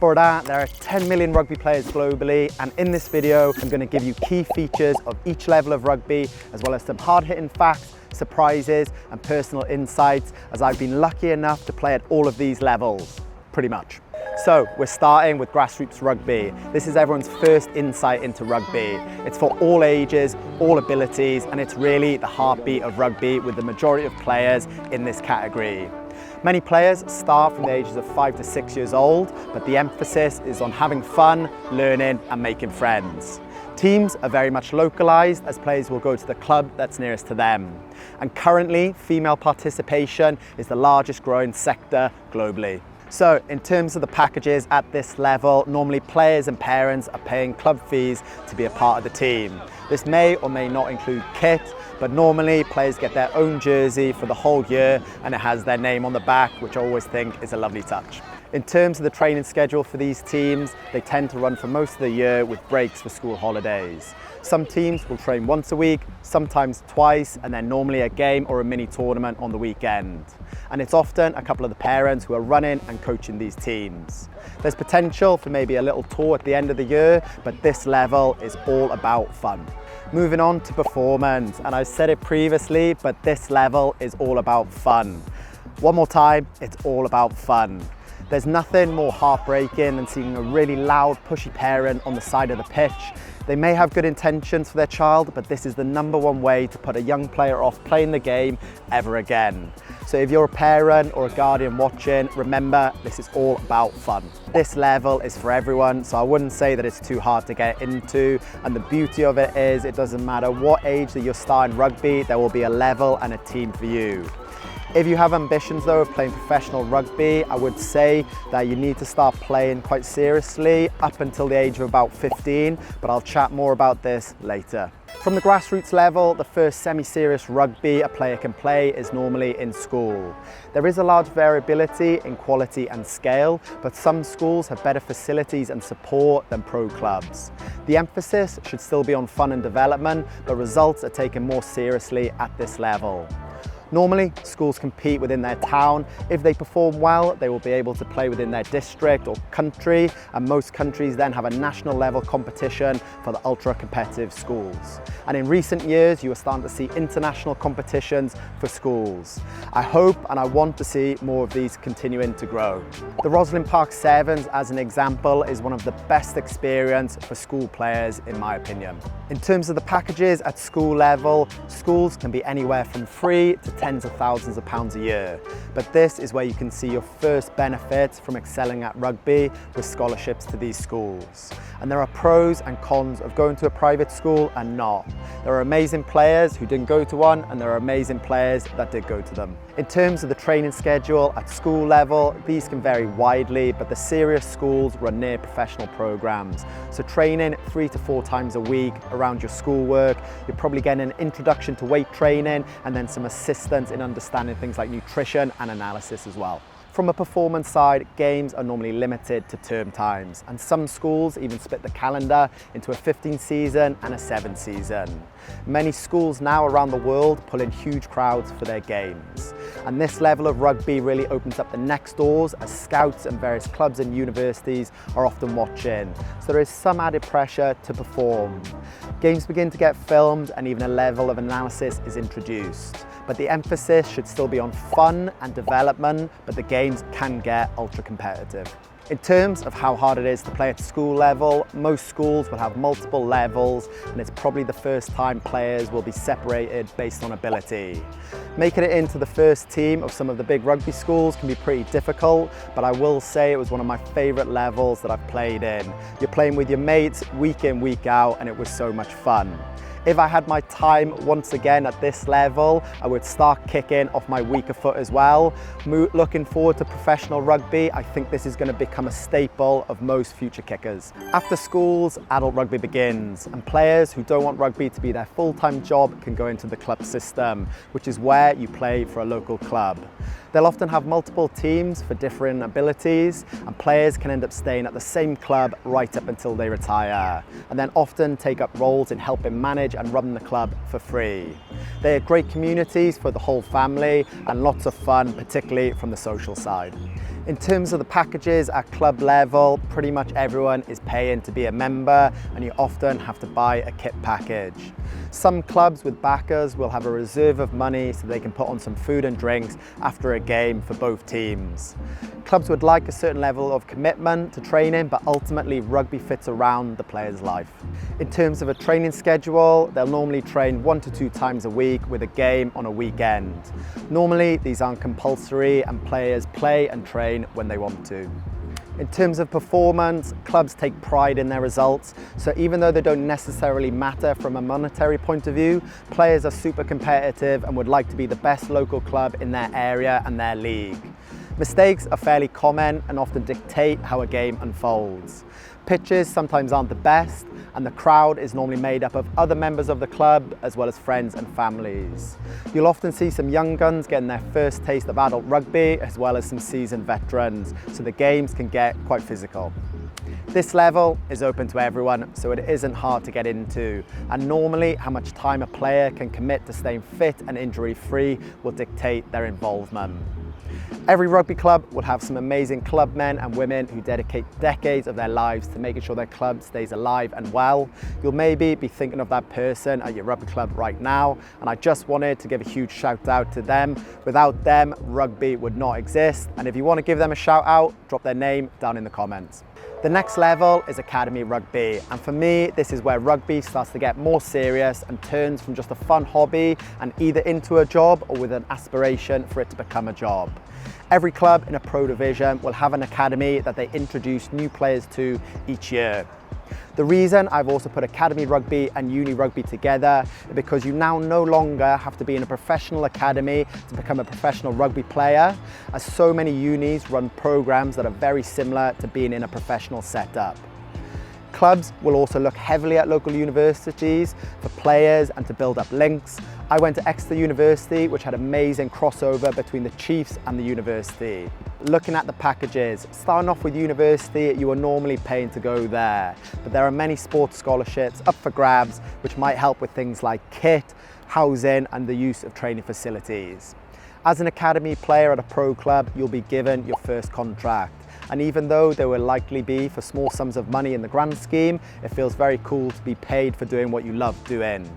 Borda, there are 10 million rugby players globally, and in this video I'm going to give you key features of each level of rugby, as well as some hard-hitting facts, surprises and personal insights, as I've been lucky enough to play at all of these levels, pretty much. So we're starting with Grassroots Rugby. This is everyone's first insight into rugby. It's for all ages, all abilities, and it's really the heartbeat of rugby, with the majority of players in this category. Many players start from the ages of 5 to 6 years old, but the emphasis is on having fun, learning and making friends. Teams are very much localised, as players will go to the club that's nearest to them. And currently, female participation is the largest growing sector globally. So in terms of the packages at this level, normally players and parents are paying club fees to be a part of the team. This may or may not include kit, but normally players get their own jersey for the whole year and it has their name on the back, which I always think is a lovely touch. In terms of the training schedule for these teams, they tend to run for most of the year with breaks for school holidays. Some teams will train once a week, sometimes twice, and then normally a game or a mini tournament on the weekend. And it's often a couple of the parents who are running and coaching these teams. There's potential for maybe a little tour at the end of the year, but this level is all about fun. Moving on to performance, and I've said it previously, but this level is all about fun. One more time, it's all about fun. There's nothing more heartbreaking than seeing a really loud, pushy parent on the side of the pitch. They may have good intentions for their child, but this is the #1 way to put a young player off playing the game ever again. So if you're a parent or a guardian watching, remember, this is all about fun. This level is for everyone, so I wouldn't say that it's too hard to get into. And the beauty of it is, it doesn't matter what age that you're starting rugby, there will be a level and a team for you. If you have ambitions though of playing professional rugby, I would say that you need to start playing quite seriously up until the age of about 15, but I'll chat more about this later. From the grassroots level, the first semi-serious rugby a player can play is normally in school. There is a large variability in quality and scale, but some schools have better facilities and support than pro clubs. The emphasis should still be on fun and development, but results are taken more seriously at this level. Normally, schools compete within their town. If they perform well, they will be able to play within their district or country, and most countries then have a national level competition for the ultra competitive schools. And in recent years, you are starting to see international competitions for schools. I hope and I want to see more of these continuing to grow. The Rosslyn Park Sevens, as an example, is one of the best experience for school players, in my opinion. In terms of the packages at school level, schools can be anywhere from free to tens of thousands of pounds a year. But this is where you can see your first benefits from excelling at rugby with scholarships to these schools. And there are pros and cons of going to a private school and not. There are amazing players who didn't go to one, and there are amazing players that did go to them. In terms of the training schedule at school level, these can vary widely, but the serious schools run near professional programs. So training 3 to 4 times a week around your schoolwork. You're probably getting an introduction to weight training and then some assistance in understanding things like nutrition and analysis as well. From a performance side, games are normally limited to term times, and some schools even split the calendar into a 15 season and a 7 season. Many schools now around the world pull in huge crowds for their games. And this level of rugby really opens up the next doors, as scouts and various clubs and universities are often watching. So there is some added pressure to perform. Games begin to get filmed and even a level of analysis is introduced. But the emphasis should still be on fun and development, but the games can get ultra competitive. In terms of how hard it is to play at school level, most schools will have multiple levels, and it's probably the first time players will be separated based on ability. Making it into the first team of some of the big rugby schools can be pretty difficult, but I will say it was one of my favourite levels that I've played in. You're playing with your mates week in, week out, and it was so much fun. If I had my time once again at this level, I would start kicking off my weaker foot as well. Looking forward to professional rugby, I think this is going to become a staple of most future kickers. After schools, adult rugby begins, and players who don't want rugby to be their full-time job can go into the club system, which is where you play for a local club. They'll often have multiple teams for different abilities, and players can end up staying at the same club right up until they retire, and then often take up roles in helping manage and run the club for free. They are great communities for the whole family and lots of fun, particularly from the social side. In terms of the packages at club level, pretty much everyone is paying to be a member, and you often have to buy a kit package. Some clubs with backers will have a reserve of money so they can put on some food and drinks after a game for both teams. Clubs would like a certain level of commitment to training, but ultimately rugby fits around the player's life. In terms of a training schedule, they'll normally train 1 to 2 times a week with a game on a weekend. Normally these aren't compulsory and players play and train when they want to. In terms of performance, clubs take pride in their results, so even though they don't necessarily matter from a monetary point of view, players are super competitive and would like to be the best local club in their area and their league. Mistakes are fairly common and often dictate how a game unfolds. Pitches sometimes aren't the best, and the crowd is normally made up of other members of the club as well as friends and families. You'll often see some young guns getting their first taste of adult rugby as well as some seasoned veterans, so the games can get quite physical. This level is open to everyone, so it isn't hard to get into, and normally how much time a player can commit to staying fit and injury-free will dictate their involvement. Every rugby club will have some amazing club men and women who dedicate decades of their lives to making sure their club stays alive and well. You'll maybe be thinking of that person at your rugby club right now, and I just wanted to give a huge shout out to them. Without them, rugby would not exist, and if you want to give them a shout out, drop their name down in the comments. The next level is Academy Rugby, and for me this is where rugby starts to get more serious and turns from just a fun hobby and either into a job or with an aspiration for it to become a job. Every club in a pro division will have an academy that they introduce new players to each year. The reason I've also put Academy Rugby and Uni Rugby together is because you now no longer have to be in a professional academy to become a professional rugby player, as so many unis run programs that are very similar to being in a professional setup. Clubs will also look heavily at local universities for players and to build up links. I went to Exeter University, which had amazing crossover between the Chiefs and the university. Looking at the packages, starting off with university, you are normally paying to go there, but there are many sports scholarships up for grabs, which might help with things like kit, housing, and the use of training facilities. As an academy player at a pro club, you'll be given your first contract. And even though they will likely be for small sums of money in the grand scheme, it feels very cool to be paid for doing what you love doing.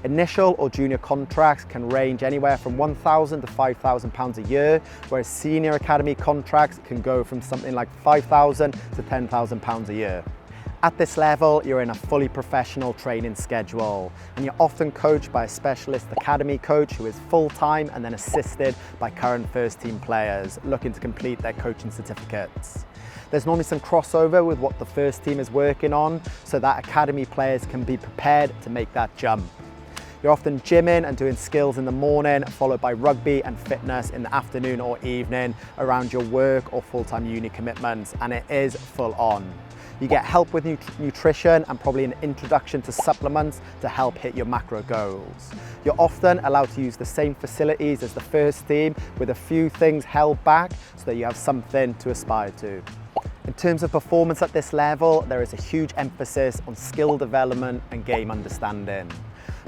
Initial or junior contracts can range anywhere from £1,000 to £5,000 a year, whereas senior academy contracts can go from something like £5,000 to £10,000 a year. At this level, you're in a fully professional training schedule, and you're often coached by a specialist academy coach who is full-time and then assisted by current first team players looking to complete their coaching certificates. There's normally some crossover with what the first team is working on, so that academy players can be prepared to make that jump. You're often gymming and doing skills in the morning, followed by rugby and fitness in the afternoon or evening around your work or full-time uni commitments, and it is full on. You get help with nutrition and probably an introduction to supplements to help hit your macro goals. You're often allowed to use the same facilities as the first team with a few things held back so that you have something to aspire to. In terms of performance at this level, there is a huge emphasis on skill development and game understanding.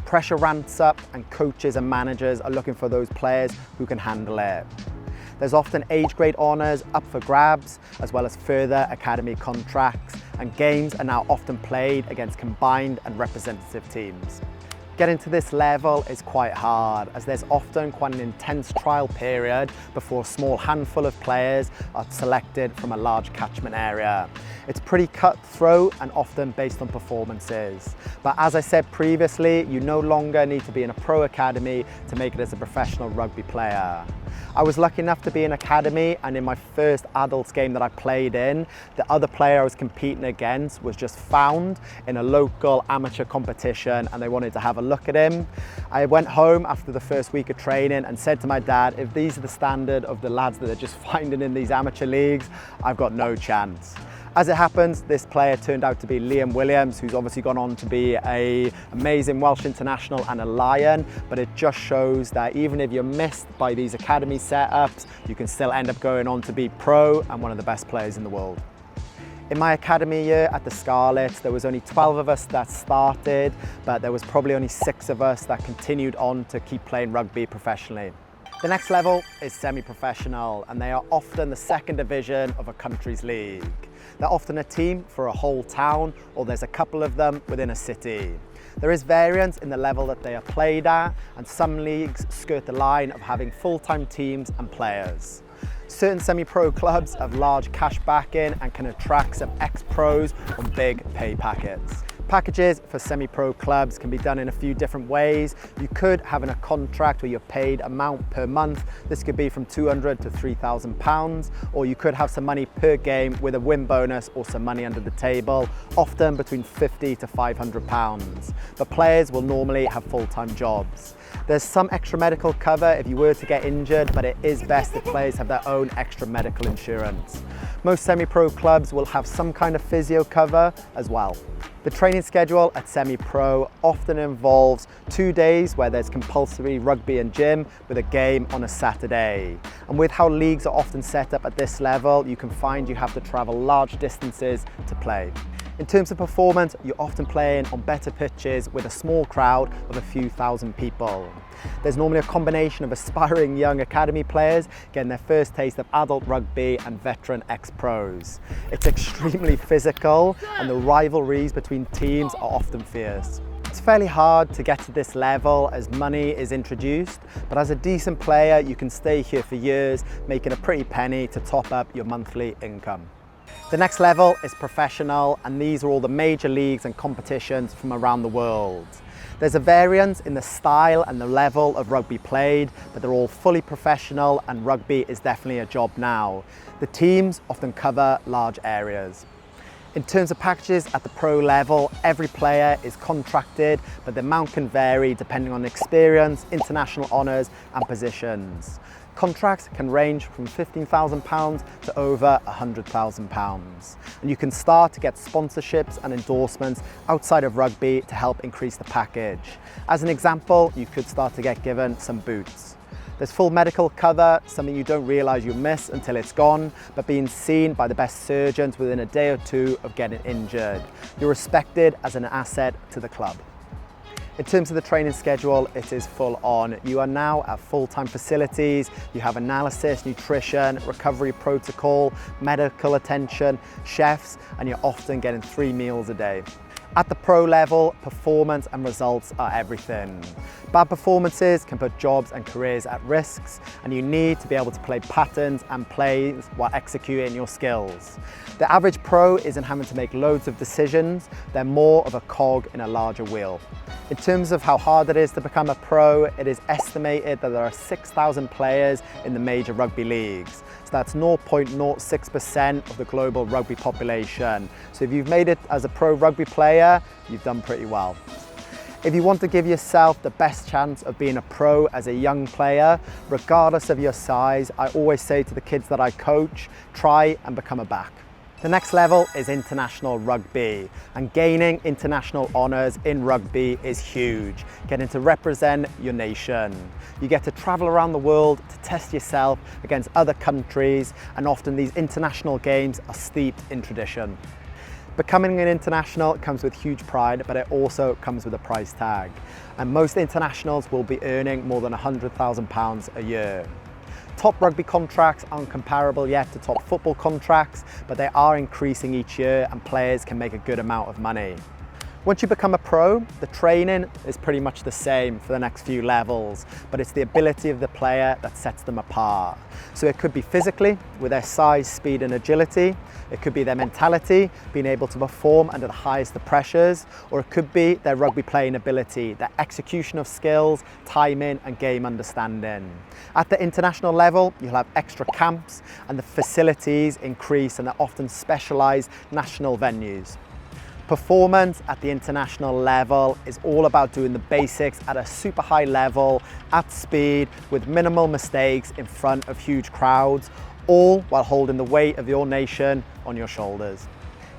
Pressure ramps up and coaches and managers are looking for those players who can handle it. There's often age grade honours up for grabs, as well as further academy contracts, and games are now often played against combined and representative teams. Getting to this level is quite hard, as there's often quite an intense trial period before a small handful of players are selected from a large catchment area. It's pretty cutthroat and often based on performances. But as I said previously, you no longer need to be in a pro academy to make it as a professional rugby player. I was lucky enough to be in academy, and in my first adults game that I played in, the other player I was competing against was just found in a local amateur competition, and they wanted to have a look at him. I went home after the first week of training and said to my dad, if these are the standard of the lads that they're just finding in these amateur leagues, I've got no chance. As it happens, this player turned out to be Liam Williams, who's obviously gone on to be an amazing Welsh international and a Lion, but it just shows that even if you're missed by these academy setups, you can still end up going on to be pro and one of the best players in the world. In my academy year at the Scarlets, there was only 12 of us that started, but there was probably only 6 of us that continued on to keep playing rugby professionally. The next level is semi-professional, and they are often the second division of a country's league. They're often a team for a whole town, or there's a couple of them within a city. There is variance in the level that they are played at, and some leagues skirt the line of having full-time teams and players. Certain semi-pro clubs have large cash backing and can attract some ex-pros on big pay packets. Packages for semi-pro clubs can be done in a few different ways. You could have a contract where you're paid amount per month. This could be from £200 to £3,000, or you could have some money per game with a win bonus or some money under the table, often between £50 to £500. But players will normally have full-time jobs. There's some extra medical cover if you were to get injured, but it is best if players have their own extra medical insurance. Most semi-pro clubs will have some kind of physio cover as well. The training schedule at semi-pro often involves 2 days where there's compulsory rugby and gym with a game on a Saturday. And with how leagues are often set up at this level, you can find you have to travel large distances to play. In terms of performance, you're often playing on better pitches with a small crowd of a few thousand people. There's normally a combination of aspiring young academy players getting their first taste of adult rugby and veteran ex-pros. It's extremely physical, and the rivalries between teams are often fierce. It's fairly hard to get to this level as money is introduced, but as a decent player, you can stay here for years, making a pretty penny to top up your monthly income. The next level is professional, and these are all the major leagues and competitions from around the world. There's a variance in the style and the level of rugby played, but they're all fully professional, and rugby is definitely a job now. The teams often cover large areas. In terms of packages at the pro level, every player is contracted, but the amount can vary depending on experience, international honours and positions. Contracts can range from £15,000 to over £100,000. And you can start to get sponsorships and endorsements outside of rugby to help increase the package. As an example, you could start to get given some boots. There's full medical cover, something you don't realise you miss until it's gone, but being seen by the best surgeons within a day or two of getting injured. You're respected as an asset to the club. In terms of the training schedule, it is full on. You are now at full-time facilities, you have analysis, nutrition, recovery protocol, medical attention, chefs, and you're often getting 3 meals a day. At the pro level, performance and results are everything. Bad performances can put jobs and careers at risks, and you need to be able to play patterns and plays while executing your skills. The average pro isn't having to make loads of decisions, they're more of a cog in a larger wheel. In terms of how hard it is to become a pro, it is estimated that there are 6,000 players in the major rugby leagues. So that's 0.06% of the global rugby population. So if you've made it as a pro rugby player, you've done pretty well. If you want to give yourself the best chance of being a pro as a young player, regardless of your size, I always say to the kids that I coach, try and become a back. The next level is international rugby, and gaining international honours in rugby is huge. Getting to represent your nation. You get to travel around the world to test yourself against other countries, and often these international games are steeped in tradition. Becoming an international comes with huge pride, but it also comes with a price tag. And most internationals will be earning more than £100,000 a year. Top rugby contracts aren't comparable yet to top football contracts, but they are increasing each year, and players can make a good amount of money. Once you become a pro, the training is pretty much the same for the next few levels, but it's the ability of the player that sets them apart. So it could be physically, with their size, speed and agility. It could be their mentality, being able to perform under the highest of pressures, or it could be their rugby playing ability, their execution of skills, timing and game understanding. At the international level, you'll have extra camps, and the facilities increase, and they're often specialised national venues. Performance at the international level is all about doing the basics at a super high level, at speed, with minimal mistakes in front of huge crowds, all while holding the weight of your nation on your shoulders.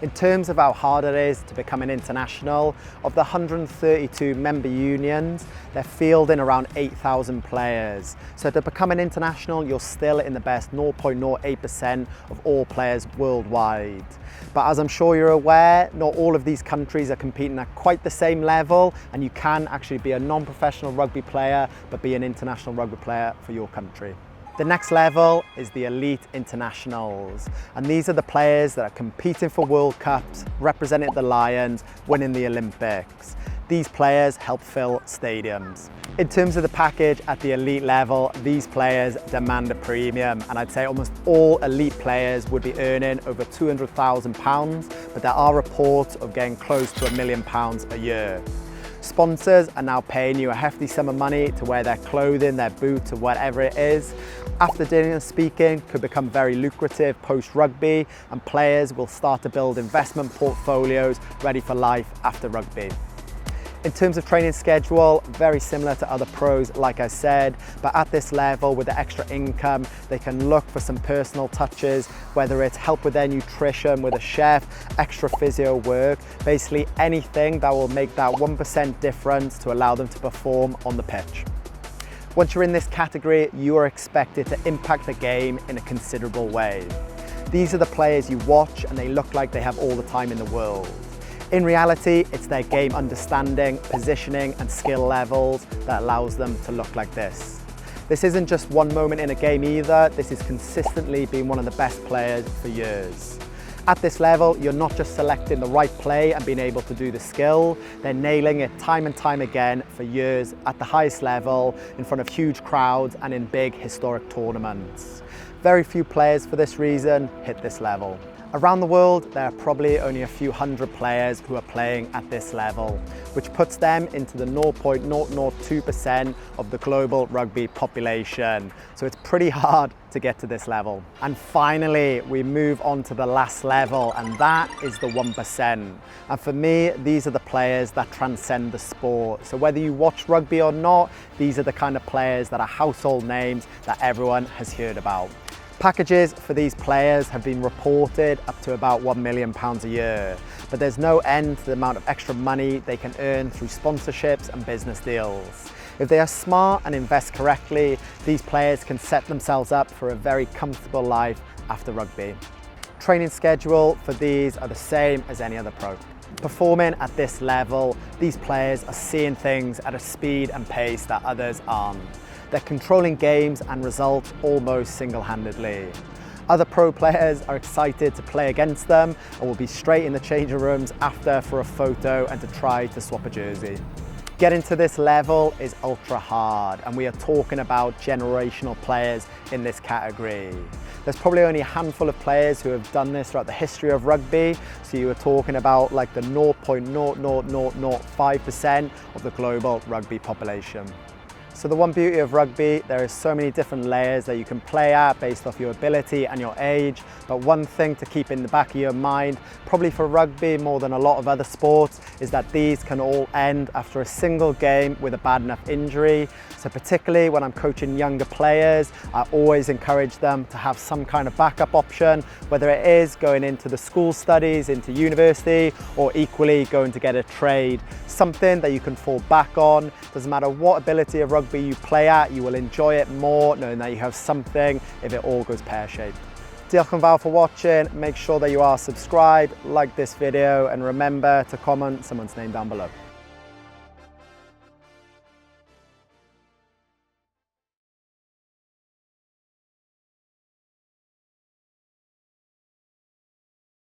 In terms of how hard it is to become an international, of the 132 member unions, they're fielding around 8,000 players. So to become an international, you're still in the best 0.08% of all players worldwide. But as I'm sure you're aware, not all of these countries are competing at quite the same level, and you can actually be a non-professional rugby player, but be an international rugby player for your country. The next level is the elite internationals, and these are the players that are competing for World Cups, representing the Lions, winning the Olympics. These players help fill stadiums. In terms of the package at the elite level, these players demand a premium, and I'd say almost all elite players would be earning over £200,000, but there are reports of getting close to £1 million a year. Sponsors are now paying you a hefty sum of money to wear their clothing, their boots, or whatever it is. After dinner speaking could become very lucrative post-rugby, and players will start to build investment portfolios ready for life after rugby. In terms of training schedule, very similar to other pros, like I said, but at this level with the extra income, they can look for some personal touches, whether it's help with their nutrition with a chef, extra physio work, basically anything that will make that 1% difference to allow them to perform on the pitch. Once you're in this category, you are expected to impact the game in a considerable way. These are the players you watch and they look like they have all the time in the world. In reality, it's their game understanding, positioning and skill levels that allows them to look like this. This isn't just one moment in a game either, this is consistently being one of the best players for years. At this level, you're not just selecting the right play and being able to do the skill, they're nailing it time and time again for years at the highest level, in front of huge crowds and in big historic tournaments. Very few players for this reason hit this level. Around the world, there are probably only a few hundred players who are playing at this level, which puts them into the 0.002% of the global rugby population. So it's pretty hard to get to this level. And finally, we move on to the last level, and that is the 1%. And for me, these are the players that transcend the sport. So whether you watch rugby or not, these are the kind of players that are household names that everyone has heard about. Packages for these players have been reported up to about £1 million a year, but there's no end to the amount of extra money they can earn through sponsorships and business deals. If they are smart and invest correctly, these players can set themselves up for a very comfortable life after rugby. Training schedule for these are the same as any other pro. Performing at this level, these players are seeing things at a speed and pace that others aren't. They're controlling games and results almost single-handedly. Other pro players are excited to play against them and will be straight in the changing rooms after for a photo and to try to swap a jersey. Getting to this level is ultra hard, and we are talking about generational players in this category. There's probably only a handful of players who have done this throughout the history of rugby, so you are talking about like the 0.00005% of the global rugby population. So the one beauty of rugby, there are so many different layers that you can play at based off your ability and your age. But one thing to keep in the back of your mind, probably for rugby more than a lot of other sports, is that these can all end after a single game with a bad enough injury. So particularly when I'm coaching younger players, I always encourage them to have some kind of backup option, whether it is going into the school studies, into university, or equally going to get a trade. Something that you can fall back on. Doesn't matter what ability of rugby you play at, you will enjoy it more knowing that you have something if it all goes pear-shaped. Diolch yn fawr for watching. Make sure that you are subscribed, like this video, and remember to comment someone's name down below.